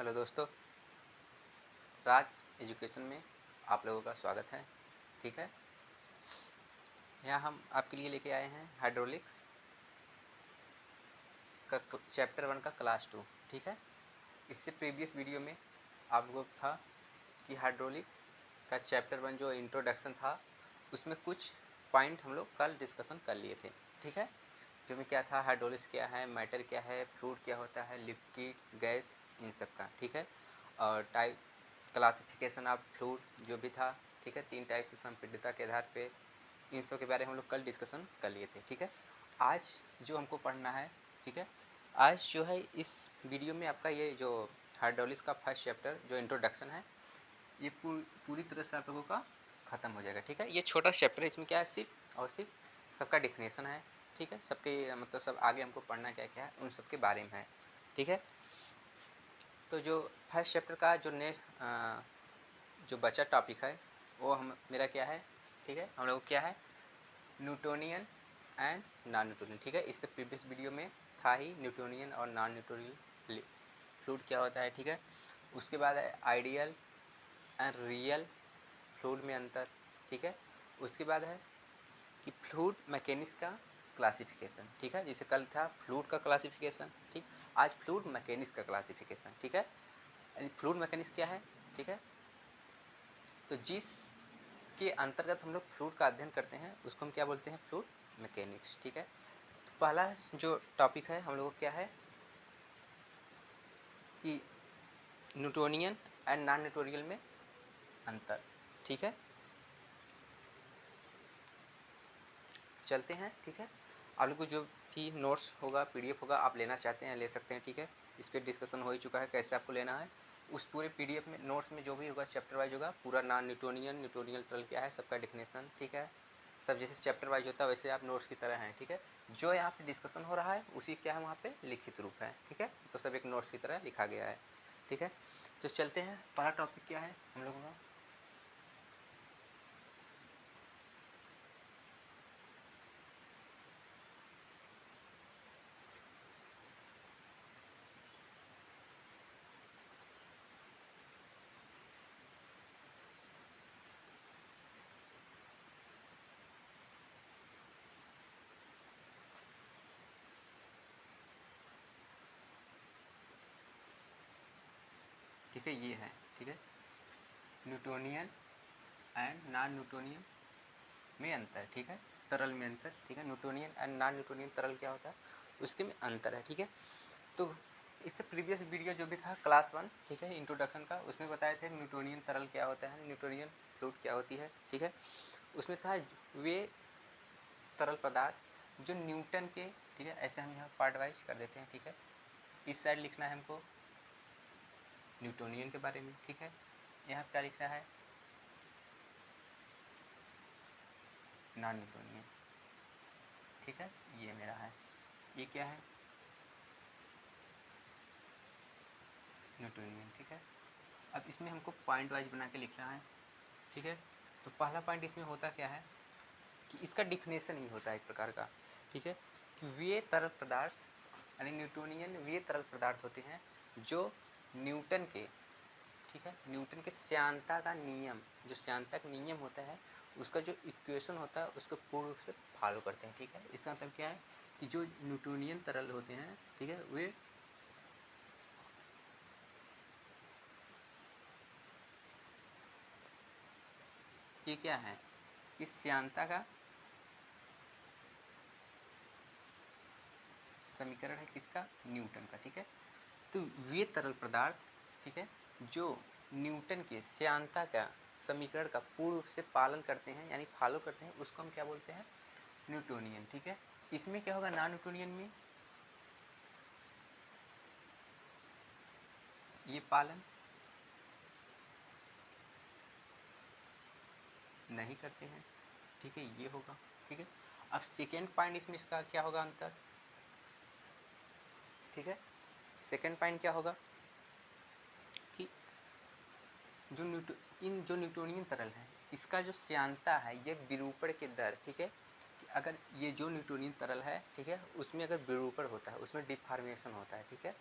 Hello दोस्तों, राज education में आप लोगों का स्वागत है। ठीक है, यहाँ हम आपके लिए लेके आए हैं हाइड्रोलिक्स का चैप्टर 1 का क्लास 2। ठीक है, इससे प्रीवियस वीडियो में आप लोगों को था कि हाइड्रोलिक्स का चैप्टर 1 जो इंट्रोडक्शन था उसमें कुछ पॉइंट हम लोग कल डिस्कशन कर लिए थे। ठीक है, जो में क्या था, हाइड्रोलिक्स क्या है, मैटर क्या है, फ्लूइड क्या होता है, लिक्विड, गैस, इन सब का। ठीक है, और टाइप क्लासिफिकेशन ऑफ फ्लूइड जो भी था। ठीक है, 3 टाइप से संपीड्यता के आधार पे इन सब के बारे में हम लोग कल डिस्कशन कर लिए थे। ठीक है, आज जो हमको पढ़ना है, ठीक है, आज जो है इस वीडियो में आपका ये जो हाइड्रोलिक्स का फर्स्ट चैप्टर जो इंट्रोडक्शन है ये पूरी तरह से आप लोगों का ख़त्म हो जाएगा। ठीक है, ये छोटा चैप्टर है, इसमें क्या है, सिर्फ और सिर्फ सबका डिफिनेशन है। ठीक है, सबके मतलब सब आगे हमको पढ़ना क्या क्या है उन सब के बारे में है। ठीक है, तो जो फर्स्ट चैप्टर का जो बचा टॉपिक है वो मेरा क्या है, ठीक है, हम लोग क्या है, न्यूटोनियन एंड नॉन न्यूटोनियन। ठीक है, इससे प्रीवियस वीडियो में था ही न्यूटोनियन और नॉन न्यूटोनियन फ्लूइड क्या होता है। ठीक है, उसके बाद है आइडियल एंड रियल फ्लूइड में अंतर। ठीक है, उसके बाद है कि फ्लूइड मैकेनिक्स का क्लासिफिकेशन। ठीक है, जैसे कल था फ्लूइड का क्लासिफिकेशन, ठीक, आज फ्लूइड मैकेनिक्स का क्लासिफिकेशन। ठीक है, फ्लूइड मैकेनिक्स क्या है, ठीक है, तो जिस के अंतर्गत हम लोग फ्लूइड का अध्ययन करते हैं उसको हम क्या बोलते हैं, फ्लूइड मैकेनिक्स। ठीक है, तो पहला जो टॉपिक है हम लोगों को क्या है कि न्यूटोनियन एंड नॉन न्यूटोनियन में अंतर। ठीक है, चलते हैं। ठीक है, आप लोग को जो भी नोट्स होगा, पीडीएफ होगा, आप लेना चाहते हैं ले सकते हैं। ठीक है, इस पर डिस्कशन हो ही चुका है कैसे आपको लेना है। उस पूरे पीडीएफ में नोट्स में जो भी होगा चैप्टर वाइज होगा, पूरा नॉन न्यूटोनियन, न्यूटोनियल तरल क्या है, सबका डिफिनेशन। ठीक है, सब जैसे चैप्टर वाइज होता है वैसे आप नोट्स की तरह हैं। ठीक है, जो यहाँ पे डिस्कशन हो रहा है उसी क्या है वहाँ पे लिखित रूप है। ठीक है, तो सब एक नोट्स की तरह लिखा गया है। ठीक है, तो चलते हैं, पहला टॉपिक क्या है हम लोगों का, ठीक है, ये है। ठीक है, न्यूटोनियन एंड नॉन न्यूटोनियन में अंतर। ठीक है, तरल में अंतर। ठीक है, न्यूटोनियन एंड नॉन न्यूटोनियन तरल क्या होता है उसके में अंतर है। ठीक है, तो इससे प्रीवियस वीडियो जो भी था क्लास 1, ठीक है, इंट्रोडक्शन का, उसमें बताए थे न्यूटोनियन तरल क्या होता है, न्यूटोनियन फ्लूइड क्या होती है। ठीक है, उसमें था वे तरल पदार्थ जो न्यूटन के, ठीक है, ऐसे हम यहाँ पार्ट वाइज कर देते हैं। ठीक है, इस साइड लिखना है हमको न्यूटोनियन के बारे में। ठीक है, यहाँ क्या लिखना है, नॉन न्यूटोनियन। ठीक है, ये मेरा है, ये क्या है, न्यूटोनियन। ठीक है, अब इसमें हमको पॉइंट वाइज बना के लिखना है। ठीक है, तो पहला पॉइंट इसमें होता क्या है कि इसका डिफिनेशन ही होता है एक प्रकार का। ठीक है, कि वे तरल पदार्थ यानी न्यूटोनियन वे तरल पदार्थ होते हैं जो न्यूटन के, ठीक है, न्यूटन के श्यानता का नियम, जो श्यानता का नियम होता है उसका जो इक्वेशन होता है उसको पूर्ण रूप से फॉलो करते हैं। ठीक है, इसका मतलब क्या है कि जो न्यूटोनियन तरल होते हैं, ठीक है, वे ये क्या है कि श्यानता का समीकरण है किसका, न्यूटन का। ठीक है, तो वे तरल पदार्थ, ठीक है, जो न्यूटन के श्यानता का समीकरण का पूर्ण रूप से पालन करते हैं यानी फॉलो करते हैं उसको हम क्या बोलते हैं, न्यूटोनियन। ठीक है, इसमें क्या होगा, नॉन न्यूटोनियन में ये पालन नहीं करते हैं। ठीक है, ये होगा। ठीक है, अब सेकेंड पॉइंट इसमें इसका क्या होगा, अंतर। ठीक है, सेकेंड पॉइंट क्या होगा कि जो न्यूटोनियन तरल है इसका जो श्यानता है ये विरूपण के दर, ठीक है, कि अगर ये जो न्यूटोनियन तरल है, ठीक है, उसमें अगर विरूपण होता है उसमें डिफॉर्मेशन होता है। ठीक है,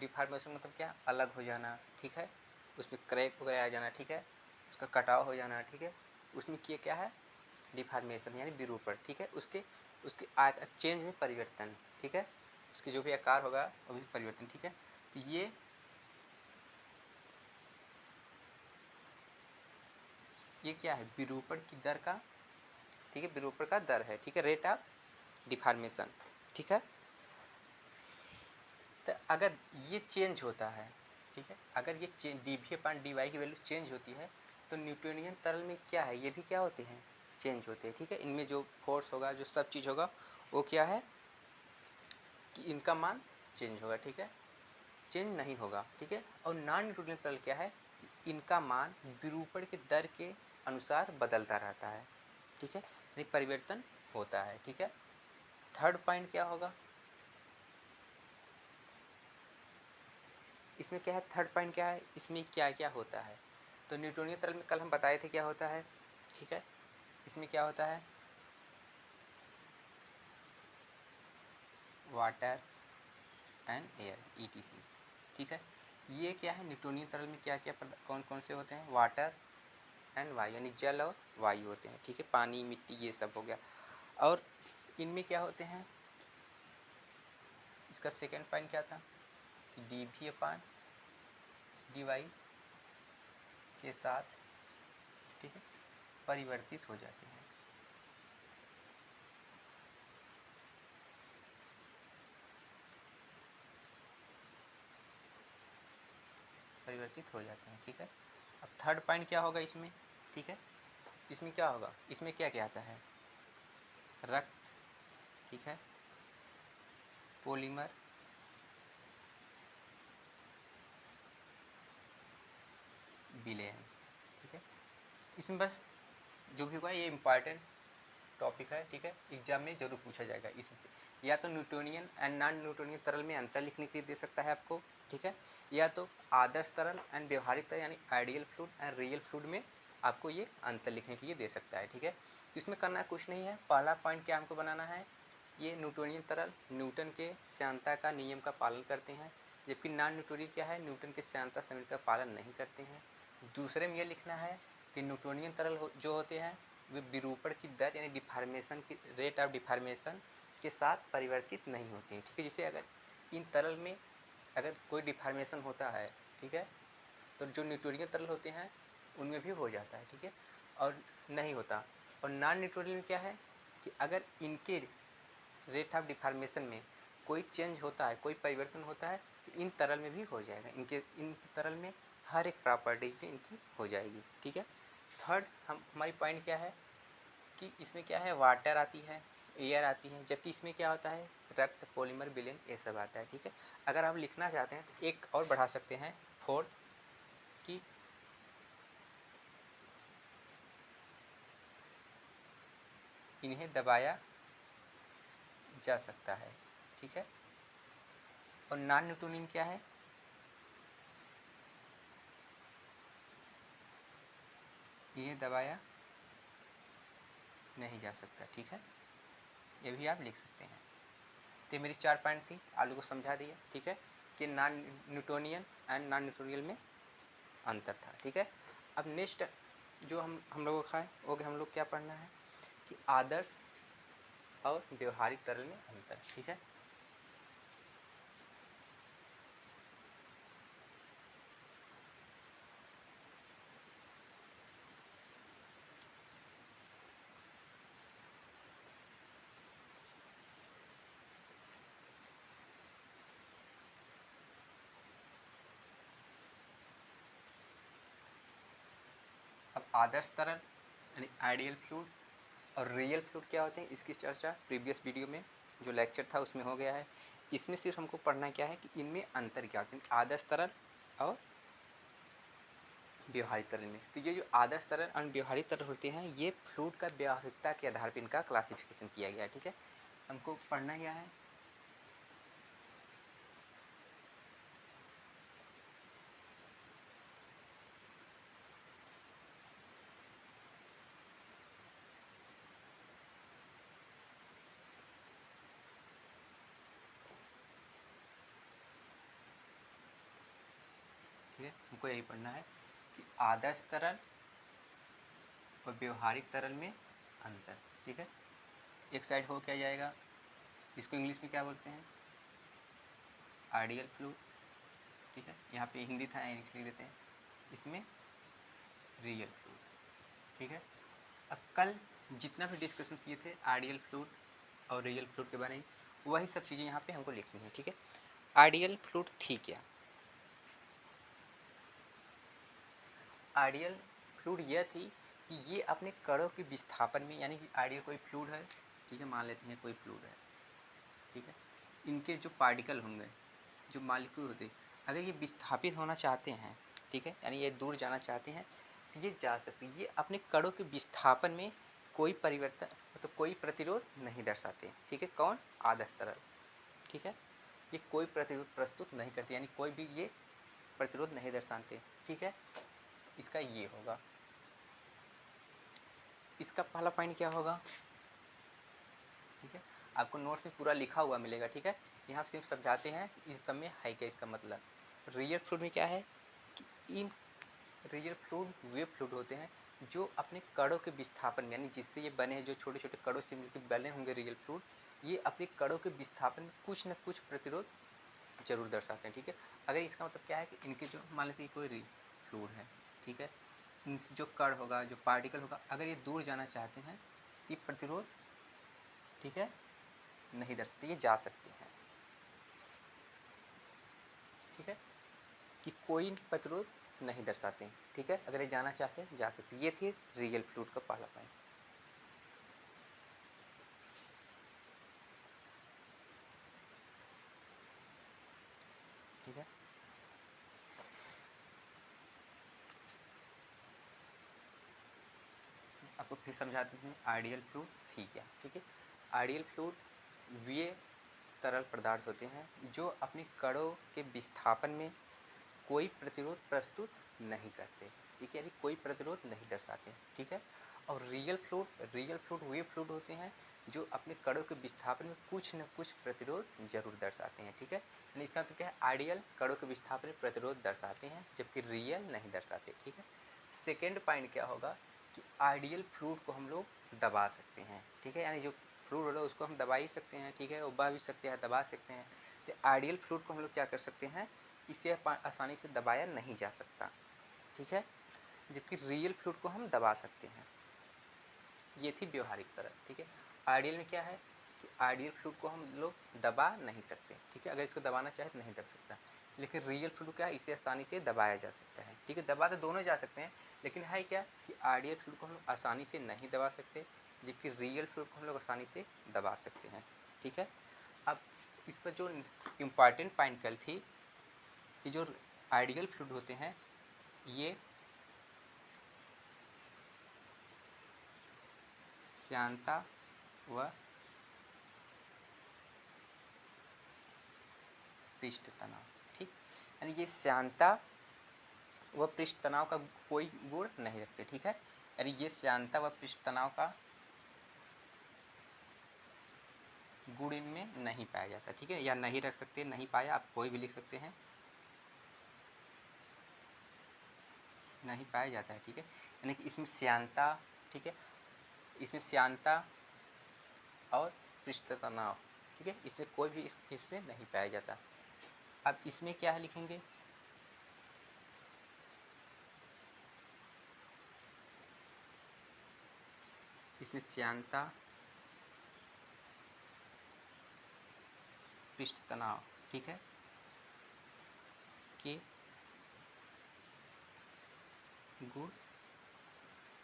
डिफॉर्मेशन मतलब क्या, अलग हो जाना, ठीक है, उसमें क्रैक वगैरह आ जाना, ठीक है, उसका कटाव हो जाना, ठीक है, उसमें किए क्या है, डिफॉर्मेशन यानी विरूपण, ठीक है, उसके उसके आकार चेंज में परिवर्तन, ठीक है, उसके जो भी आकार होगा वो भी परिवर्तन, ठीक है। तो ये क्या है, विरूपण की दर का, ठीक है, विरूपण का दर है, ठीक है, रेट ऑफ डिफॉर्मेशन, ठीक है। तो अगर ये चेंज होता है, ठीक है, अगर ये change D V upon D Y की वैल्यू चेंज होती है तो न्यूटोनियन तरल में क्या है, ये भी क्या होते हैं, चेंज होते हैं, ठीक है। इनमें जो फोर्स होगा, जो सब चीज़ होगा, वो क्या है कि इनका मान चेंज होगा, ठीक है, चेंज नहीं होगा, ठीक है। और नॉन न्यूटोनियन तरल क्या है कि इनका मान विरूपण के दर के अनुसार बदलता रहता है, ठीक है, यानी परिवर्तन होता है, ठीक है। थर्ड पॉइंट क्या होगा, इसमें क्या है, थर्ड पॉइंट क्या है, इसमें क्या क्या होता है। तो न्यूटोनियन तरल में कल हम बताए थे क्या होता है, ठीक है, इसमें क्या होता है, वाटर एंड एयर ETC, ठीक है। ये क्या है, न्यूटोनियन तरल में क्या क्या कौन कौन से होते हैं, वाटर एंड वायु, यानी जल और वायु होते हैं, ठीक है, पानी मिट्टी ये सब हो गया। और इनमें क्या होते हैं, इसका सेकेंड पॉइंट क्या था, D V upon D Y के साथ, ठीक है, परिवर्तित हो जाते हैं, परिवर्तित हो जाते हैं, ठीक है। अब थर्ड पॉइंट क्या होगा इसमें, ठीक है, इसमें क्या होगा, इसमें क्या क्या आता है, रक्त, ठीक है, पॉलीमर, विलयन, ठीक है। इसमें बस जो भी होगा ये इम्पॉर्टेंट टॉपिक है, ठीक है, एग्जाम में जरूर पूछा जाएगा इसमें से, या तो न्यूटोनियन एंड नॉन न्यूटोनियन तरल में अंतर लिखने के लिए दे सकता है आपको, ठीक है, या तो आदर्श तरल एंड व्यवहारिक तरल यानी ideal fluid and real fluid में आपको ये अंतर लिखने के लिए दे सकता है, ठीक है। तो इसमें करना कुछ नहीं है, पहला पॉइंट क्या हमको बनाना है, ये न्यूटोनियन तरल न्यूटन के श्यानता का नियम का पालन करते हैं, जबकि नॉन न्यूटोनियन क्या है, न्यूटन के श्यानता समीकरण का पालन नहीं करते हैं। दूसरे में ये लिखना है कि न्यूटोनियन तरल जो होते हैं वे विरूपण की दर यानी डिफॉर्मेशन की रेट ऑफ डिफॉर्मेशन के साथ परिवर्तित नहीं होते हैं, ठीक है। जैसे अगर इन तरल में अगर कोई डिफॉर्मेशन होता है, ठीक है, तो जो न्यूटोनियन तरल होते हैं उनमें भी हो जाता है, ठीक है, और नहीं होता। और नॉन न्यूटोनियन में क्या है कि अगर इनके रेट ऑफ डिफॉर्मेशन में कोई चेंज होता है, कोई परिवर्तन होता है, तो इन तरल में भी हो जाएगा, इन तरल में हर एक प्रॉपर्टीज में इनकी हो जाएगी, ठीक है। थर्ड हमारी पॉइंट क्या है कि इसमें क्या है, वाटर आती है, एयर आती है, जबकि इसमें क्या होता है, रक्त, पॉलीमर, विलेन ये सब आता है, ठीक है। अगर आप लिखना चाहते हैं तो एक और बढ़ा सकते हैं, फोर्थ, कि इन्हें दबाया जा सकता है, ठीक है। और नॉन न्यूटोनियन क्या है, इन्हें दबाया नहीं जा सकता, ठीक है, ये भी आप लिख सकते हैं। तो ये मेरी 4 पॉइंट थी, आप लोगों को समझा दिया, ठीक है, कि non Newtonian and non Newtonian में अंतर था, ठीक है। अब नेक्स्ट जो हम लोगों का है वो हम लोग क्या पढ़ना है कि आदर्श और व्यवहारिक तरल में अंतर, ठीक है। अब आदर्श तरल यानी आइडियल फ्लूइड और रियल फ्लूइड क्या होते हैं, इसकी चर्चा प्रीवियस वीडियो में जो लेक्चर था उसमें हो गया है। इसमें सिर्फ हमको पढ़ना क्या है कि इनमें अंतर क्या होते हैं, आदर्श तरल और व्यवहारिक तरल में। तो ये जो आदर्श तरल और व्यवहारिक तरल होते हैं ये फ्लूइड का व्यावहारिकता के आधार पर इनका क्लासिफिकेशन किया गया है, ठीक है। हमको पढ़ना क्या है, हमको यही पढ़ना है कि आदर्श तरल और व्यवहारिक तरल में अंतर। ठीक है, एक साइड हो क्या जाएगा, इसको इंग्लिश में क्या बोलते हैं, आइडियल फ्लूइड। ठीक है, यहाँ पे हिंदी था इंग्लिश लिख देते हैं, इसमें रियल फ्लूइड। ठीक है, अब कल जितना भी डिस्कशन किए थे आइडियल फ्लूइड और रियल फ्लूइड के बारे में, वही सब चीज़ें यहाँ पे हमको लिखनी है। ठीक है, आइडियल फ्लूइड थी क्या, आइडियल फ्लूइड यह थी कि ये अपने कणों के विस्थापन में, यानी कि आइडियल कोई फ्लूइड है, ठीक है, मान लेते हैं कोई फ्लूइड है, ठीक है, इनके जो पार्टिकल होंगे, जो मॉलिक्यूल होते हैं, अगर ये विस्थापित होना चाहते हैं, ठीक है, यानी ये दूर जाना चाहते हैं, तो ये जा सकते हैं। ये अपने कणों के विस्थापन में कोई परिवर्तन, मतलब कोई प्रतिरोध नहीं दर्शाते। ठीक है, कौन, आदर्श तरल। ठीक है, ये कोई प्रतिरोध प्रस्तुत नहीं करते, यानी कोई भी ये प्रतिरोध नहीं दर्शाते। ठीक है, इसका ये होगा। इसका पहला पॉइंट क्या होगा, ठीक है, आपको नोट्स में पूरा लिखा हुआ मिलेगा। ठीक है, यहाँ सिर्फ समझाते हैं इस सब में है क्या इसका मतलब। रियल फ्लूइड में क्या है कि in real fluid way fluid होते हैं जो अपने कणों के विस्थापन में, यानी जिससे ये बने हैं, जो छोटे छोटे कणों से मिलकर बने होंगे रियल फ्लूइड, ये अपने कणों के विस्थापन में कुछ न कुछ प्रतिरोध जरूर दर्शाते हैं। ठीक है, अगर इसका मतलब क्या है कि इनके जो, मान लेते हैं कोई फ्लूइड है, ठीक है, इनसे जो कण होगा, जो पार्टिकल होगा, अगर ये दूर जाना चाहते हैं तो ये प्रतिरोध, ठीक है, नहीं दर्शाते, ये जा सकते हैं। ठीक है, कि कोई प्रतिरोध नहीं दर्शाते हैं। ठीक है, अगर ये जाना चाहते हैं जा सकते हैं। ये थी रियल फ्लूइड का पहला पॉइंट। ठीक है, आपको फिर समझा देते हैं आइडियल फ्लूइड थी क्या। ठीक है, आइडियल फ्लूइड वे तरल पदार्थ होते हैं जो अपने कणों के विस्थापन में कोई प्रतिरोध प्रस्तुत नहीं करते। ठीक है, यानी कोई प्रतिरोध नहीं दर्शाते। ठीक है, और रियल फ्लूइड वे फ्लूइड होते हैं जो अपने कणों के विस्थापन में कुछ न कुछ प्रतिरोध जरूर दर्शाते हैं। ठीक है, यानी इसका मतलब क्या है, आइडियल कणों के विस्थापन में प्रतिरोध दर्शाते हैं जबकि रियल नहीं दर्शाते। ठीक है, सेकेंड पॉइंट क्या होगा कि आइडियल फ्लूइड को हम लोग दबा सकते हैं। ठीक है, यानी जो फ्लूइड होगा उसको हम दबा ही सकते हैं। ठीक है, उबा भी सकते हैं, दबा सकते हैं। तो आइडियल फ्लूइड को हम लोग क्या कर सकते हैं, इसे आसानी से दबाया नहीं जा सकता। ठीक है, जबकि रियल फ्लूइड को हम दबा सकते हैं। ये थी व्यवहारिक तरल। ठीक है, आइडियल में क्या है कि आइडियल फ्लूइड को हम लोग दबा नहीं सकते। ठीक है, अगर इसको दबाना चाहे तो नहीं दबा सकता, लेकिन रियल फ्लूइड क्या है, इसे आसानी से दबाया जा सकता है। ठीक है, दबा तो दोनों जा सकते हैं, लेकिन है क्या कि आइडियल फ्लूइड को हम लोग आसानी से नहीं दबा सकते, जबकि रियल फ्लूइड को हम लोग आसानी से दबा सकते हैं। ठीक है, अब इस पर जो इम्पॉर्टेंट पॉइंट कल थी कि जो आइडियल फ्लूइड होते हैं ये श्यानता व पृष्ठ तनाव। ठीक, यानी ये श्यानता व पृष्ठ तनाव का कोई गुण नहीं रखते। ठीक है, यानी ये श्यानता व पृष्ठ तनाव का गुण इनमें नहीं पाया जाता। ठीक है, या नहीं रख सकते, नहीं पाया, आप कोई भी लिख सकते हैं, नहीं पाया जाता है। ठीक है, यानी कि इसमें श्यानता, ठीक है, इसमें श्यानता और पृष्ठ तनाव, ठीक है, इसमें कोई भी इसमें नहीं पाया जाता। अब इसमें क्या है लिखेंगे, इसमें श्यानता पृष्ठ तनाव, ठीक है, के गुण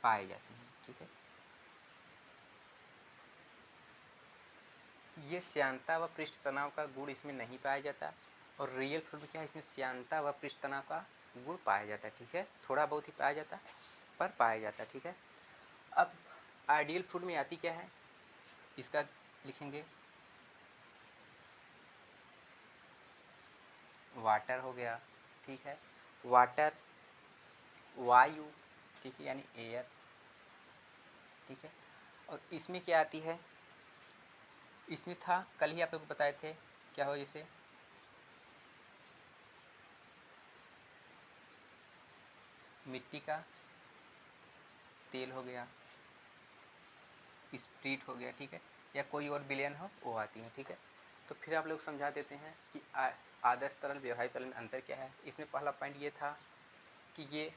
पाए जाते हैं। ठीक है, ये श्यानता व पृष्ठ तनाव का गुण इसमें नहीं पाया जाता, और रियल फ्लूइड में क्या है, इसमें श्यानता व पृष्ठ तनाव का गुण पाया जाता है। ठीक है, थोड़ा बहुत ही पाया जाता है पर पाया जाता है। ठीक है, अब आइडियल फ्लूइड में आती क्या है, इसका लिखेंगे वाटर हो गया। ठीक है, वाटर वायु, ठीक है, यानी एयर। ठीक है, और इसमें क्या आती है, इसमें था कल ही आप लोग बताए थे, क्या हो, जैसे मिट्टी का तेल हो गया, स्प्रीट हो गया, ठीक है, या कोई और विलयन हो वो आती है, ठीक है। तो फिर आप लोग समझा देते हैं कि आदर्श तरल व्यवहारिक तरल में अंतर क्या है। इसमें पहला पॉइंट ये था कि ये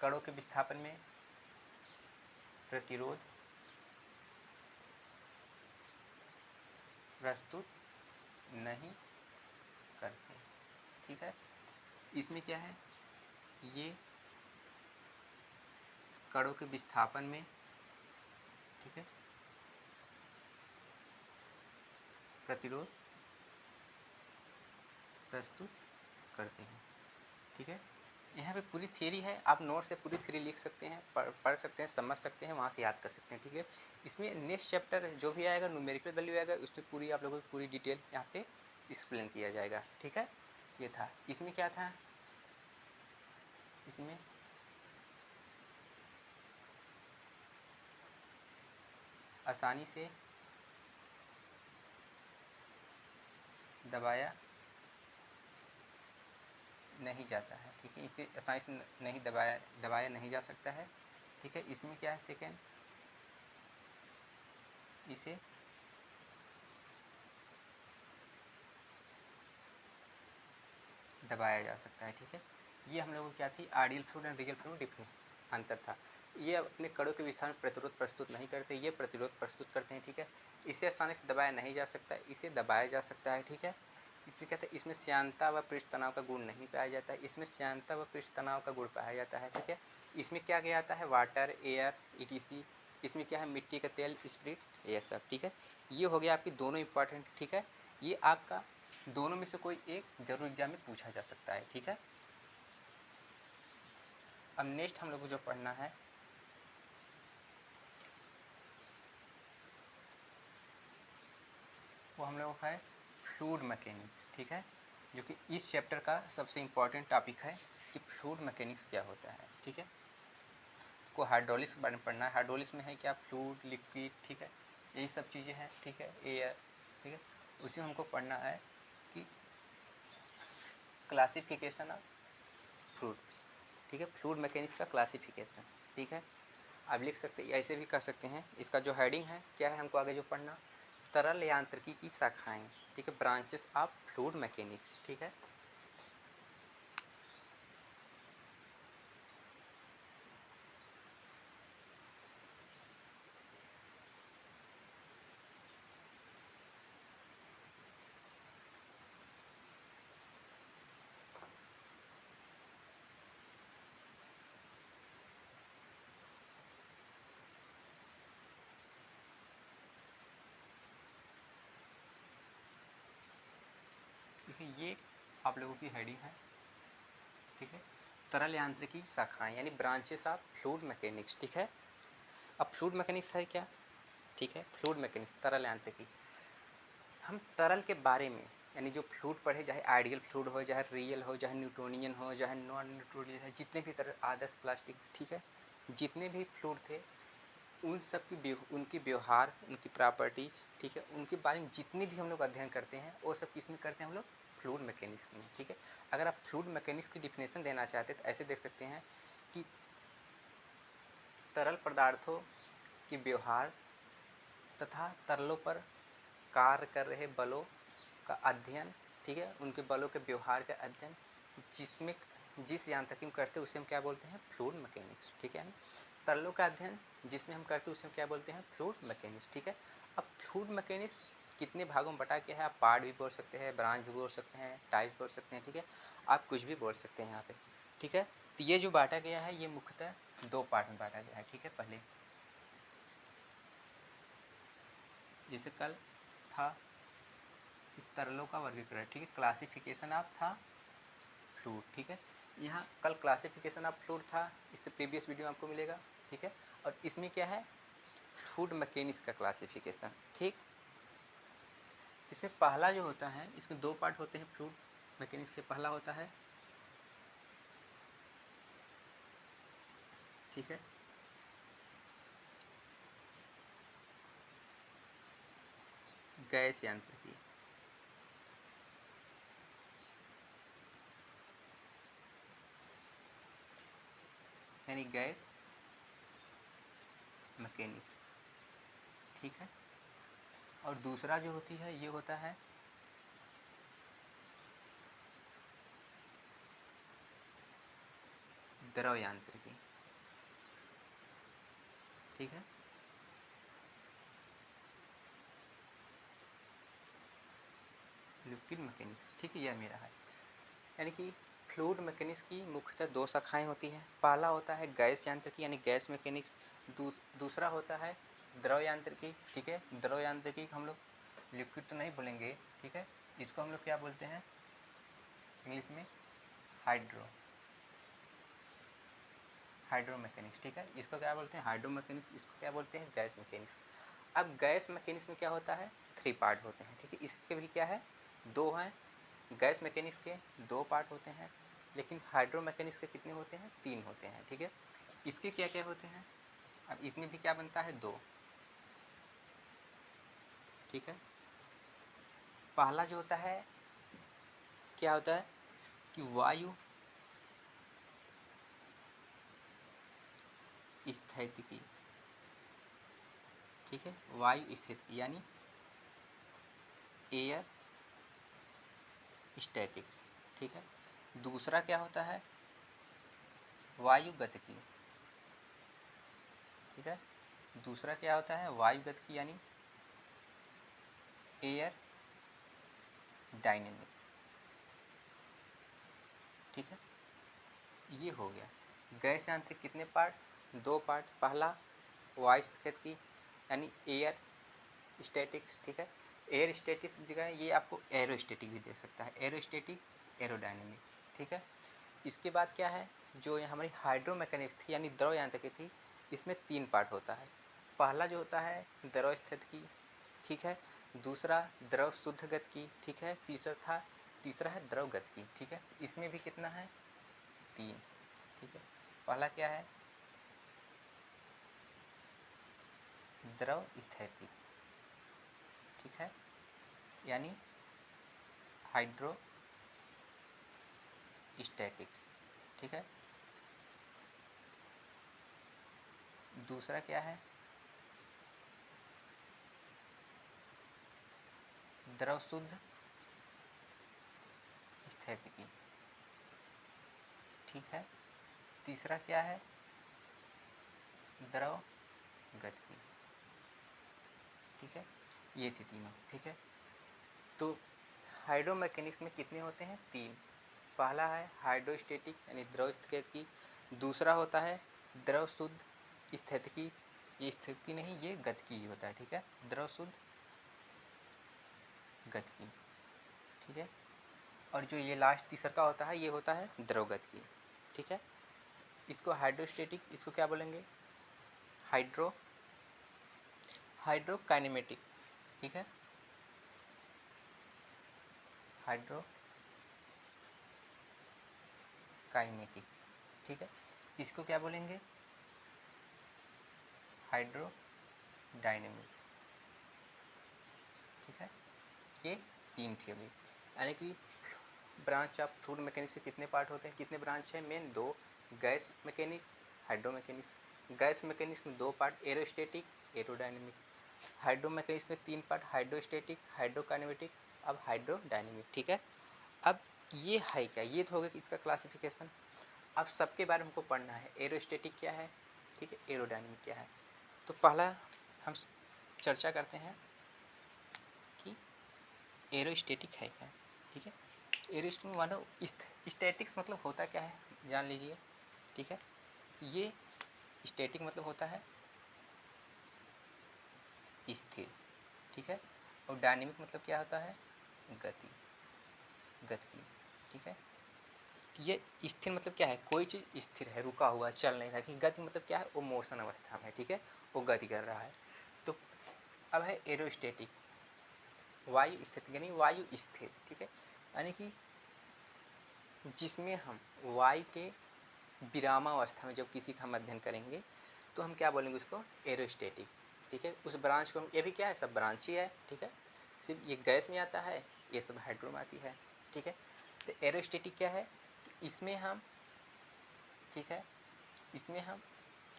कणों के विस्थापन में प्रतिरोध प्रस्तुत नहीं करते, ठीक है। इसमें क्या है, ये कणों के विस्थापन में, ठीक है, प्रतिरोध प्रस्तुत करते हैं, ठीक है। यहाँ पे पूरी थ्योरी है, आप नोट से पूरी थ्योरी लिख सकते हैं, पढ़ सकते हैं, समझ सकते हैं, वहाँ से याद कर सकते हैं, ठीक है। इसमें नेक्स्ट चैप्टर जो भी आएगा, न्यूमेरिकल वैल्यू आएगा, उसमें पूरी आप लोगों की पूरी डिटेल यहाँ पे एक्सप्लेन किया जाएगा, ठीक है। ये था, इसमें क्या था, इसमें आसानी से दबाया नहीं जाता है, ठीक है, इसे आसानी से नहीं दबाया नहीं जा सकता है, ठीक है। इसमें क्या है, सेकेंड, इसे दबाया जा सकता है, ठीक है। ये हम लोगों को क्या थी, ideal fluid and real fluid different अंतर था। ये अपने कणों के विस्थापन प्रतिरोध प्रस्तुत नहीं करते, ये प्रतिरोध प्रस्तुत करते हैं, ठीक है। इसे आसानी से दबाया नहीं जा सकता, इसे दबाया जा सकता है, ठीक है। इसमें कहते हैं, इसमें श्यानता व पृष्ठ तनाव का गुण नहीं पाया जाता है, इसमें श्यानता व पृष्ठ तनाव का गुण पाया जाता है, ठीक है। इसमें क्या किया जाता है, वाटर, एयर, ETC। इसमें क्या है, मिट्टी का तेल, स्प्रिट, ये सब, ठीक है। ये हो गया आपकी दोनों इंपॉर्टेंट, ठीक है। ये आपका दोनों में से कोई एक जरूर एग्जाम में पूछा जा सकता है, ठीक है। अब नेक्स्ट हम लोग को जो पढ़ना है, वो हम लोगों का है फ्लूइड मैकेनिक्स, ठीक है, जो कि इस चैप्टर का सबसे इम्पोर्टेंट टॉपिक है कि फ्लूइड मैकेनिक्स क्या होता है, ठीक है। को हाइड्रोलिक्स के बारे में पढ़ना है। हाइड्रोलिक्स में है क्या, फ्लूइड, लिक्विड, ठीक है, यही सब चीज़ें हैं, ठीक है, एयर, ठीक है। उसी में हमको पढ़ना है कि क्लासिफिकेशन ऑफ फ्लूइड्स, ठीक है, फ्लूइड मैकेनिक्स का क्लासिफिकेशन, ठीक है। आप लिख सकते हैं, ऐसे भी कर सकते हैं। इसका जो हेडिंग है क्या है, हमको आगे जो पढ़ना, तरल यांत्रिकी की शाखाएं, ठीक है, ब्रांचेस ऑफ फ्लूइड मैकेनिक्स, ठीक है। देखिए, ये आप लोगों की हेडिंग है, ठीक है, तरल यांत्रिकी शाखाएं यानी ब्रांचेस ऑफ फ्लूइड मैकेनिक्स, ठीक है। अब फ्लूइड मैकेनिक्स है क्या, ठीक है, फ्लूइड मैकेनिक्स तरल यांत्रिकी, हम तरल के बारे में यानी जो फ्लूइड पढ़े, चाहे आइडियल फ्लूइड हो, चाहे रियल हो, चाहे न्यूटोनियन हो, चाहे नॉन न्यूटोनियन है, जितने भी तरह आदर्श प्लास्टिक, ठीक है, जितने भी फ्लूइड थे उन सब की उनकी व्यवहार, उनकी प्रॉपर्टीज़, ठीक है, उनके बारे में जितनी भी हम लोग अध्ययन करते हैं वो सब किस में करते हैं हम लोग, फ्लूइड मैकेनिक्स में, ठीक है। अगर आप फ्लूइड मैकेनिक्स की डिफिनेशन देना चाहते हैं तो ऐसे देख सकते हैं कि तरल पदार्थों की व्यवहार तथा तरलों पर कार्य कर रहे बलों का अध्ययन, ठीक है, उनके बलों के व्यवहार का अध्ययन, जिसमें जिस यांत्रिकी में करते हैं उसे हम क्या बोलते हैं, फ्लूइड मैकेनिक्स, ठीक है। तरलों का अध्ययन जिसमें हम करते हैं उसे हम क्या बोलते हैं, फ्लूइड मैकेनिक्स, ठीक है। अब फ्लूइड मैकेनिक्स कितने भागों में बटा के है, आप पार्ट भी बोल सकते हैं, ब्रांच भी बोल सकते हैं, टाइप्स बोल सकते हैं, ठीक है, आप कुछ भी बोल सकते हैं यहाँ पे, ठीक है। तो ये जो बांटा गया है ये मुख्यतः दो पार्ट में बांटा गया है, ठीक है। पहले जैसे कल था तरलों का वर्गीकरण, ठीक है, क्लासिफिकेशन ऑफ था फ्लूइड, ठीक है। यहाँ कल क्लासिफिकेशन ऑफ फ्लूइड था, इससे प्रीवियस वीडियो आपको मिलेगा, ठीक है। और इसमें क्या है, फ्लूइड मैकेनिक्स का क्लासिफिकेशन, ठीक। इसमें पहला जो होता है, इसमें दो पार्ट होते हैं फ्लूइड मैकेनिक्स के। पहला होता है, ठीक है, गैस यांत्रिकी, यानी गैस मैकेनिक्स, ठीक है। और दूसरा जो होती है ये होता है द्रव यांत्रिकी, ठीक है। लिक्विड मैकेनिक्स, ठीक है, यह मेरा है। यानी कि फ्लूइड मैकेनिक्स की मुख्यतः दो शाखाएं होती हैं। पहला होता है गैस यांत्रिकी यानी गैस मैकेनिक्स, दूसरा होता है द्रव यांत्रिकी, ठीक है। द्रव यांत्रिकी हम लोग लिक्विड तो नहीं बोलेंगे, ठीक है, इसको हम लोग क्या बोलते हैं इंग्लिश में, हाइड्रो मैकेनिक्स, ठीक है। इसको क्या बोलते हैं हाइड्रो मैकेनिक्स, इसको क्या बोलते हैं गैस मैकेनिक्स। अब गैस मैकेनिक्स में क्या होता है, 3 पार्ट होते हैं, ठीक है। इसके भी क्या है, 2 हैं। गैस मैकेनिक्स के 2 पार्ट होते हैं, लेकिन हाइड्रो मैकेनिक्स के कितने होते हैं, 3 होते हैं, ठीक है। इसके क्या क्या होते हैं, अब इसमें भी क्या बनता है, 2, ठीक है। पहला जो होता है क्या होता है कि वायु स्थितिकी, ठीक है, वायु स्थितिकी यानी एयर स्टैटिक्स, ठीक है। दूसरा क्या होता है वायु गतिकी, ठीक है। दूसरा क्या होता है वायु गतिकी यानी एयर डायनेमिक, ठीक है। ये हो गया गैस यांत्रिक कितने पार्ट, 2 पार्ट। पहला वायु गतिकी यानी एयर स्टैटिक्स, ठीक है। एयर स्टैटिक्स की जगह ये आपको एरोस्टैटिक भी दे सकता है, एरोस्टैटिक एरोडायनेमिक, ठीक है। इसके बाद क्या है, जो ये हमारी हाइड्रो मैकेनिक्स थी यानी द्रव यांत्रिकी थी, इसमें 3 पार्ट होता है। पहला जो होता है द्रव स्थितिकी, ठीक है। दूसरा द्रव शुद्ध गतिकी, ठीक है। तीसरा है द्रव गतिकी, ठीक है। इसमें भी कितना है, 3, ठीक है। पहला क्या है द्रव स्थितिकी, ठीक है, यानी हाइड्रो स्टैटिक्स, ठीक है। दूसरा क्या है द्रव शुद्ध स्थितिकी, ठीक है। तीसरा क्या है द्रव गतिकी, ठीक है। ये थी तीनों, ठीक है। तो हाइड्रो मैकेनिक्स में कितने होते हैं, 3। पहला है हाइड्रोस्टैटिक यानी द्रव स्थितिकी, दूसरा होता है द्रव शुद्ध स्थितिकी, ये स्थिति नहीं ये गतिकी ही होता है, ठीक है, द्रव शुद्ध गतिकी, ठीक है। और जो ये लास्ट तीसरा का होता है ये होता है द्रव गतिकी, ठीक है। इसको हाइड्रोस्टैटिक, इसको क्या बोलेंगे हाइड्रोकाइनेमेटिक, ठीक है, हाइड्रोकाइनेमेटिक, ठीक है। इसको क्या बोलेंगे हाइड्रोडायनेमिक, ठीक है। ये 3 थ्योरी, यानी कि ब्रांच ऑफ फ्लूइड मैकेनिक्स के कितने पार्ट होते हैं, कितने ब्रांच हैं, main 2, gas mechanics hydro mechanics. Gas mechanics में 2 पार्ट एरोस्टैटिक एरोडायनेमिक, हाइड्रो मैकेनिक्स में 3 पार्ट हाइड्रोस्टैटिक हाइड्रोकाइनेमेटिक, अब हाइड्रोडायनेमिक, ठीक है। अब ये है क्या, ये तो हो गया इसका क्लासिफिकेशन। अब सबके बारे में हमको पढ़ना है, एरोस्टैटिक क्या है, ठीक है, एरोडायनेमिक क्या है। तो पहला हम चर्चा करते हैं कि एरोस्टैटिक है क्या, ठीक है। एरोस्टैटिक मानो स्टैटिक्स मतलब होता क्या है जान लीजिए, ठीक है। ये स्टैटिक मतलब होता है स्थिर, ठीक है। और डायनेमिक मतलब क्या होता है गति, ठीक है। ये स्थिर मतलब क्या है, कोई चीज़ स्थिर है, रुका हुआ है, चल नहीं रहा है। गति मतलब क्या है, वो मोशन अवस्था में है, ठीक है, वो गति कर रहा है। तो अब है एरोस्टैटिक, वायु स्थिति यानी वायु स्थिर, ठीक है, यानी कि जिसमें हम वायु के विरामावस्था में जब किसी का हम अध्ययन करेंगे तो हम क्या बोलेंगे उसको एरोस्टैटिक, ठीक है। उस ब्रांच को हम, ये भी क्या है सब ब्रांच ही है, ठीक है, सिर्फ ये गैस में आता है, ये सब हाइड्रो में आती है, ठीक है। तो एरोस्टैटिक क्या है, इसमें हम, ठीक है, इसमें हम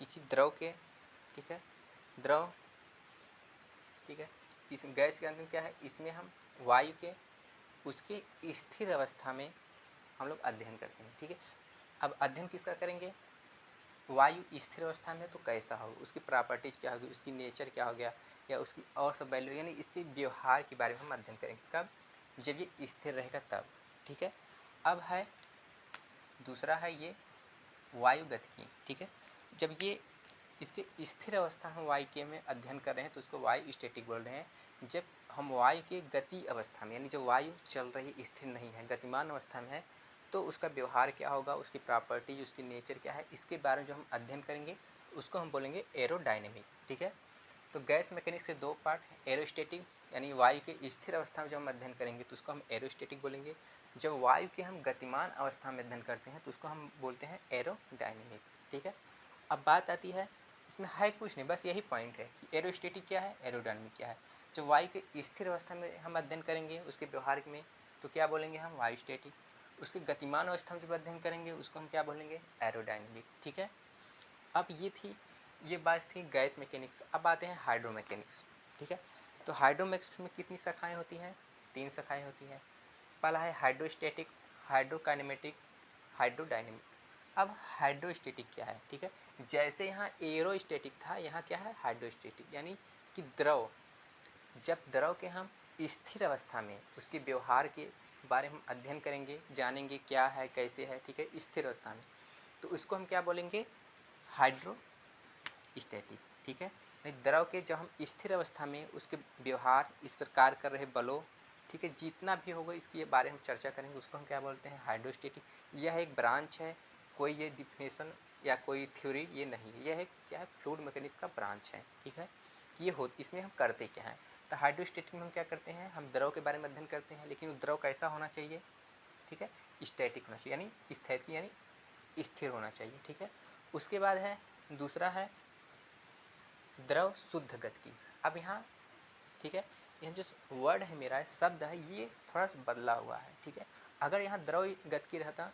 किसी द्रव के, ठीक है, द्रव, ठीक है, इस गैस के अंदर क्या है, इसमें हम वायु के उसके स्थिर अवस्था में हम लोग अध्ययन करते हैं। ठीक है, अब अध्ययन किसका करेंगे, वायु स्थिर अवस्था में तो कैसा हो, उसकी प्रॉपर्टीज क्या होगी, उसकी नेचर क्या हो गया, या उसकी और सब वैल्यू, यानी इसके व्यवहार के बारे में हम अध्ययन करेंगे। कब, जब ये स्थिर रहेगा तब। ठीक है, अब है दूसरा है ये वायुगतिकी। ठीक है, जब ये इसके स्थिर अवस्था में वायु के में अध्ययन कर रहे हैं तो उसको वायु स्टैटिक बोल रहे हैं। जब हम वायु के गति अवस्था में, यानी जो वायु चल रही स्थिर नहीं है, गतिमान अवस्था में है, तो उसका व्यवहार क्या होगा, उसकी प्रॉपर्टीज, उसकी नेचर क्या है, इसके बारे में जो हम अध्ययन करेंगे उसको हम बोलेंगे एरोडायनेमिक। ठीक है, तो गैस मैकेनिक्स से दो पार्ट है, एरोस्टेटिक यानी वायु के स्थिर अवस्था में जब हम अध्ययन करेंगे तो उसको हम एरोस्टेटिक बोलेंगे। जब वायु के हम गतिमान अवस्था में अध्ययन करते हैं तो उसको हम बोलते हैं एरोडायनेमिक। ठीक है, अब बात आती है, इसमें है कुछ नहीं, बस यही पॉइंट है कि एरोस्टेटिक क्या है, एरोडायनेमिक क्या है। जो वायु के स्थिर अवस्था में हम अध्ययन करेंगे उसके व्यवहार में तो क्या बोलेंगे हम, वायु स्टैटिक। उसके गतिमान अवस्था में जब अध्ययन करेंगे उसको हम क्या बोलेंगे, एरोडायनेमिक। ठीक है, अब ये बात थी गैस मैकेनिक्स। अब आते हैं हाइड्रो मैकेनिक्स। ठीक है, तो हाइड्रो मैकेनिक्स में कितनी शाखाएं होती हैं, 3 शाखाएं होती हैं। पहला है हाइड्रोस्टैटिक्स, हाइड्रोकाइनेमेटिक, हाइड्रोडायनेमिक। अब हाइड्रोस्टैटिक क्या है, ठीक है, जैसे यहाँ एरोस्टैटिक था, यहाँ क्या है हाइड्रोस्टैटिक, यानी कि द्रव, जब द्रव के हम स्थिर अवस्था में उसके व्यवहार के बारे में अध्ययन करेंगे, जानेंगे क्या है कैसे है, ठीक है, स्थिर अवस्था में, तो उसको हम क्या बोलेंगे, हाइड्रोस्टैटिक। ठीक है, द्रव के जब हम स्थिर अवस्था में उसके व्यवहार, इस पर कार्य कर रहे बलों, ठीक है, जितना भी होगा इसके बारे में चर्चा करेंगे, उसको हम क्या बोलते हैं, हाइड्रोस्टैटिक। यह एक ब्रांच है, कोई ये डिफिनेशन या कोई थ्योरी ये नहीं है, यह एक क्या है, फ्लूइड मैकेनिक्स का ब्रांच है। ठीक है, ये हो, इसमें हम करते क्या हैं, तो हाइड्रोस्टैटिक में हम क्या करते हैं, हम द्रव के बारे में अध्ययन करते हैं, लेकिन वो द्रव कैसा होना चाहिए, ठीक है, स्टैटिक होना चाहिए, यानी स्थिर, यानी स्थिर होना चाहिए। ठीक है, उसके बाद है दूसरा है द्रव शुद्ध गति। अब यहाँ, ठीक है, यह जो वर्ड है मेरा, शब्द है, ये थोड़ा सा बदला हुआ है। ठीक है, अगर यहाँ द्रव गति रहता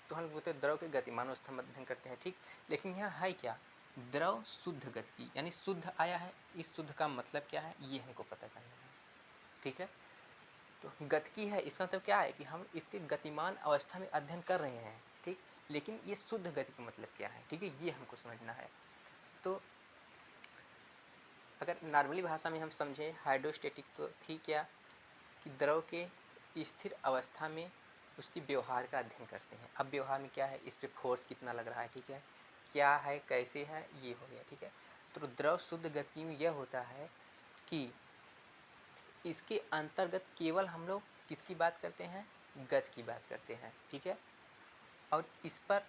तो हम बोलते द्रव के गतिमान अवस्था में अध्ययन करते हैं। ठीक, लेकिन यहाँ है क्या, द्रव शुद्ध गति, यानी शुद्ध आया है, इस शुद्ध का मतलब क्या है ये हमको पता करना है। ठीक है, तो गतिकी है, इसका मतलब क्या है कि हम इसके गतिमान अवस्था में अध्ययन कर रहे हैं। ठीक, लेकिन ये शुद्ध गति का मतलब क्या है, ठीक है, ये हमको समझना है। तो अगर नॉर्मली भाषा में हम समझें, हाइड्रोस्टैटिक तो थी क्या, कि द्रव के स्थिर अवस्था में उसकी व्यवहार का अध्ययन करते हैं। अब व्यवहार में क्या है, इस पर फोर्स कितना लग रहा है, ठीक है, क्या है कैसे है, ये हो गया। ठीक है, तो द्रव शुद्ध गति में यह होता है कि इसके अंतर्गत केवल हम लोग किसकी बात करते हैं, गति की बात करते हैं। ठीक है, और इस पर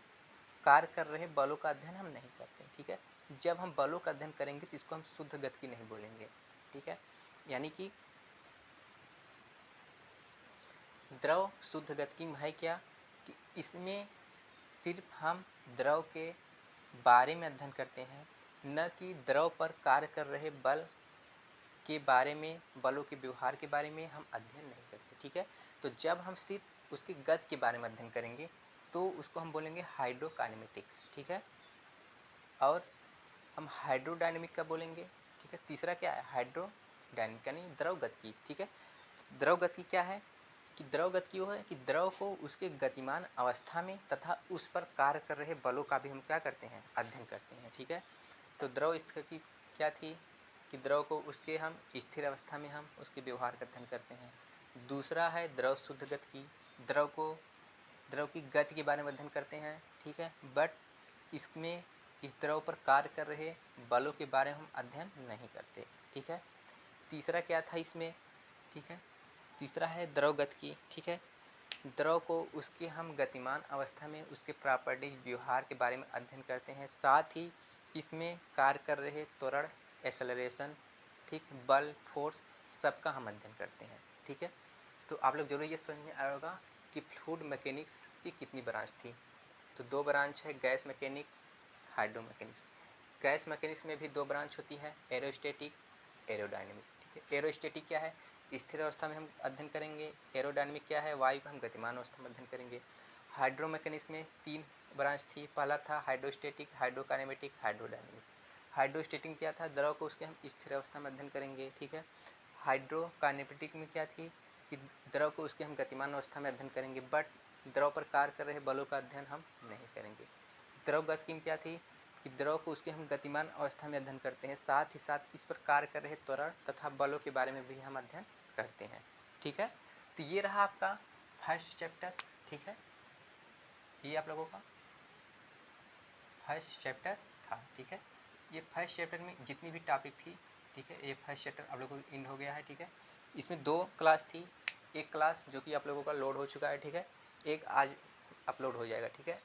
कार्य कर रहे बलों का अध्ययन हम नहीं करते। ठीक है, जब हम बलों का अध्ययन करेंगे तो इसको हम शुद्ध गति की नहीं बोलेंगे। ठीक है, यानी कि द्रव शुद्ध गति में है क्या, कि इसमें सिर्फ हम द्रव के बारे में अध्ययन करते हैं, न कि द्रव पर कार्य कर रहे बल के बारे में, बलों के व्यवहार के बारे में हम अध्ययन नहीं करते। ठीक है, तो जब हम सिर्फ उसकी गति के बारे में अध्ययन करेंगे तो उसको हम बोलेंगे हाइड्रोकाइनेमेटिक्स। ठीक है, और हम हाइड्रोडायनेमिक का बोलेंगे। ठीक है, तीसरा क्या है, हाइड्रोडायनेमिक यानी द्रव गति। ठीक है, द्रव गति क्या है, कि द्रव गति वो है कि द्रव को उसके गतिमान अवस्था में तथा उस पर कार्य कर रहे बलों का भी हम क्या करते हैं, अध्ययन करते हैं। ठीक है, तो द्रव स्थिति क्या थी, कि द्रव को उसके हम स्थिर अवस्था में हम उसके व्यवहार का अध्ययन करते हैं। दूसरा है द्रव शुद्ध गति, द्रव की गति के बारे में अध्ययन करते हैं। ठीक है, बट इसमें इस द्रव पर कार्य कर रहे बलों के बारे में हम अध्ययन नहीं करते। ठीक है, तीसरा क्या था इसमें, ठीक है, तीसरा है द्रव गतिकी। ठीक है, द्रव को उसके हम गतिमान अवस्था में उसके प्रॉपर्टीज, व्यवहार के बारे में अध्ययन करते हैं, साथ ही इसमें कार्य कर रहे त्वरण, एक्सेलरेशन, ठीक, बल, फोर्स, सबका हम अध्ययन करते हैं। ठीक है, तो आप लोग जरूर ये समझ में आया होगा कि फ्लूइड मैकेनिक्स की कितनी ब्रांच थी। तो 2 ब्रांच है, gas mechanics, hydro mechanics. Gas mechanics में भी 2 ब्रांच होती है, एरोस्टैटिक, एरोडायनेमिक। ठीक है, एरोस्टैटिक क्या है, स्थिर अवस्था में हम अध्ययन करेंगे, एरोडायनेमिक क्या है, वायु का हम गतिमान अवस्था में अध्ययन करेंगे। हाइड्रो मैकेनिक्स में 3 ब्रांच थी। पहला था हाइड्रोस्टेटिक, हाइड्रोकाइनेमेटिक, हाइड्रोडायनेमिक। हाइड्रोस्टेटिक क्या था, द्रव को उसके हम स्थिर अवस्था में अध्ययन करेंगे, ठीक है। हाइड्रोकाइनेमेटिक में क्या थी कि द्रव को उसके हम गतिमान अवस्था में अध्ययन करेंगे, बट द्रव पर कार्य कर रहे बलों का अध्ययन हम नहीं करेंगे। द्रव गति में क्या थी कि द्रव को उसके हम गतिमान अवस्था में अध्ययन करते हैं, साथ ही साथ इस पर कार्य कर रहे त्वरण तथा बलों के बारे में भी हम अध्ययन करते हैं, ठीक है। तो ये रहा आपका फर्स्ट चैप्टर, ठीक है। ये आप लोगों का फर्स्ट चैप्टर था, ठीक है। ये फर्स्ट चैप्टर में जितनी भी टॉपिक थी, ठीक है, ये फर्स्ट चैप्टर आप लोगों को एंड हो गया है, ठीक है। इसमें 2 क्लास थी, एक क्लास जो कि आप लोगों का लोड हो चुका है, ठीक है, एक आज अपलोड हो जाएगा, ठीक है।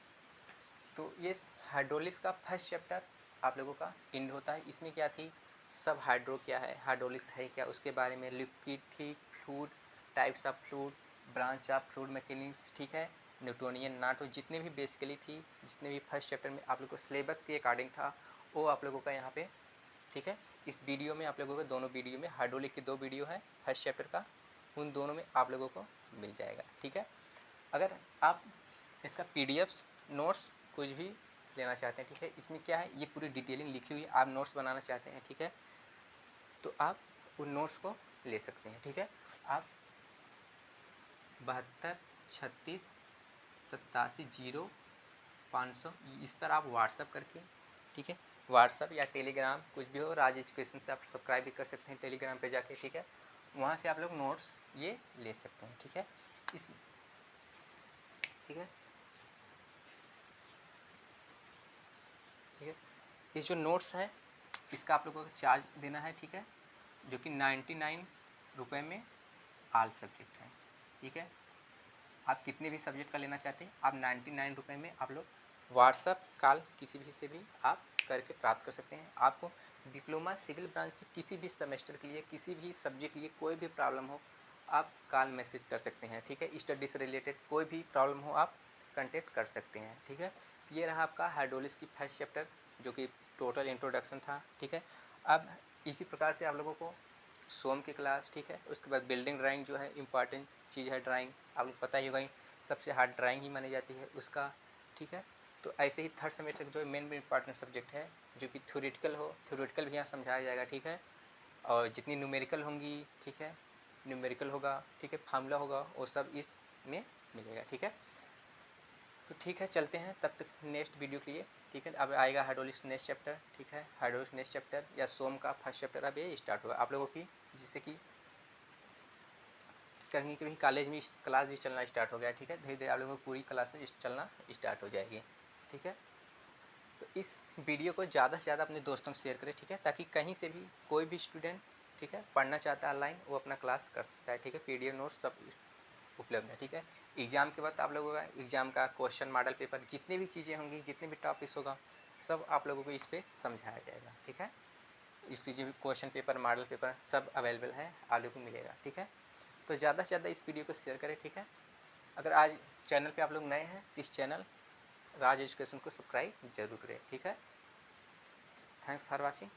तो ये हाइड्रोलिक्स का फर्स्ट चैप्टर आप लोगों का एंड होता है। इसमें क्या थी, सब हाइड्रो क्या है, हाइड्रोलिक्स है क्या, उसके बारे में, लिक्विड थी, fluid, types of fluid, branch of fluid mechanics, ठीक है, न्यूटोनियन, नाटो, जितने भी बेसिकली थी, जितने भी फर्स्ट चैप्टर में आप लोग को सिलेबस के अकॉर्डिंग था, वो आप लोगों का यहाँ पे, ठीक है। इस वीडियो में आप लोगों को दोनों वीडियो में, हाइड्रोलिक की 2 वीडियो है फर्स्ट चैप्टर का, उन दोनों में आप लोगों को मिल जाएगा, ठीक है। अगर आप इसका PDF नोट्स कुछ भी लेना चाहते हैं, ठीक है, इसमें क्या है, ये पूरी डिटेलिंग लिखी हुई है, आप नोट्स बनाना चाहते हैं, ठीक है, तो आप उन नोट्स को ले सकते हैं, ठीक है। आप 7236870500 इस पर आप व्हाट्सअप करके, ठीक है, व्हाट्सअप या टेलीग्राम कुछ भी हो, राज एजुकेशन से आप सब्सक्राइब भी कर सकते हैं टेलीग्राम पे जाके, ठीक है। वहाँ से आप लोग नोट्स ये ले सकते हैं, ठीक है। इस ठीक है, ठीक है। ये जो नोट्स है इसका आप लोगों को चार्ज देना है, ठीक है, जो कि 99 रुपये में ऑल सब्जेक्ट है, ठीक है। आप कितने भी सब्जेक्ट का लेना चाहते हैं, आप 99 रुपये में आप लोग व्हाट्सअप कॉल किसी भी से भी आप करके प्राप्त कर सकते हैं। आपको डिप्लोमा सिविल ब्रांच के किसी भी सेमेस्टर के लिए, किसी भी सब्जेक्ट के लिए कोई भी प्रॉब्लम हो, आप कॉल मैसेज कर सकते हैं, ठीक है। स्टडी से रिलेटेड कोई भी प्रॉब्लम हो आप कांटेक्ट कर सकते हैं, ठीक है। तो ये रहा आपका हाइड्रोलिक्स की फर्स्ट चैप्टर जो कि टोटल इंट्रोडक्शन था, ठीक है। अब इसी प्रकार से आप लोगों को सोम की क्लास, ठीक है, उसके बाद बिल्डिंग ड्राइंग जो है इम्पॉर्टेंट चीज़ है, ड्राइंग आप लोग पता ही होगा, सबसे हार्ड ड्राइंग ही मानी जाती है उसका, ठीक है। तो ऐसे ही थर्ड सेमेस्टर जो मेन इम्पॉर्टेंट सब्जेक्ट है जो कि थ्योरेटिकल हो, थ्योरेटिकल भी यहाँ समझाया जाएगा, ठीक है। और जितनी न्यूमेरिकल होंगी, ठीक है, न्यूमेरिकल होगा, ठीक है, फार्मूला होगा, वो सब इसमें मिलेगा, ठीक है। तो ठीक है, चलते हैं तब तक नेक्स्ट वीडियो के लिए, ठीक है। अब आएगा हाइड्रोलिक्स नेक्स्ट चैप्टर, ठीक है, हाइड्रोलिक्स नेक्स्ट चैप्टर या सोम का फर्स्ट चैप्टर अब ये स्टार्ट होगा आप लोगों की, जिससे कि कहीं कहीं कॉलेज में क्लास भी चलना स्टार्ट हो गया, ठीक है। धीरे धीरे आप लोगों को पूरी क्लासेज चलना स्टार्ट हो जाएगी, ठीक है। तो इस वीडियो को ज़्यादा से ज़्यादा अपने दोस्तों में शेयर करें, ठीक है, ताकि कहीं से भी कोई भी स्टूडेंट, ठीक है, पढ़ना चाहता है ऑनलाइन, वो अपना क्लास कर सकता है, ठीक है। PDF नोट्स सब उपलब्ध है, ठीक है। एग्ज़ाम के बाद आप लोगों का एग्ज़ाम का क्वेश्चन मॉडल पेपर, जितनी भी चीज़ें होंगी, जितने भी टॉपिक्स होगा, सब आप लोगों को इस पर समझाया जाएगा, ठीक है। इसकी जो भी क्वेश्चन पेपर, मॉडल पेपर सब अवेलेबल है, आप लोगों को मिलेगा, ठीक है। तो ज़्यादा से ज़्यादा इस वीडियो को शेयर करें, ठीक है। अगर आज चैनल पे आप लोग नए हैं तो इस चैनल राज एजुकेशन को सब्सक्राइब जरूर करें, ठीक है। Thanks for watching.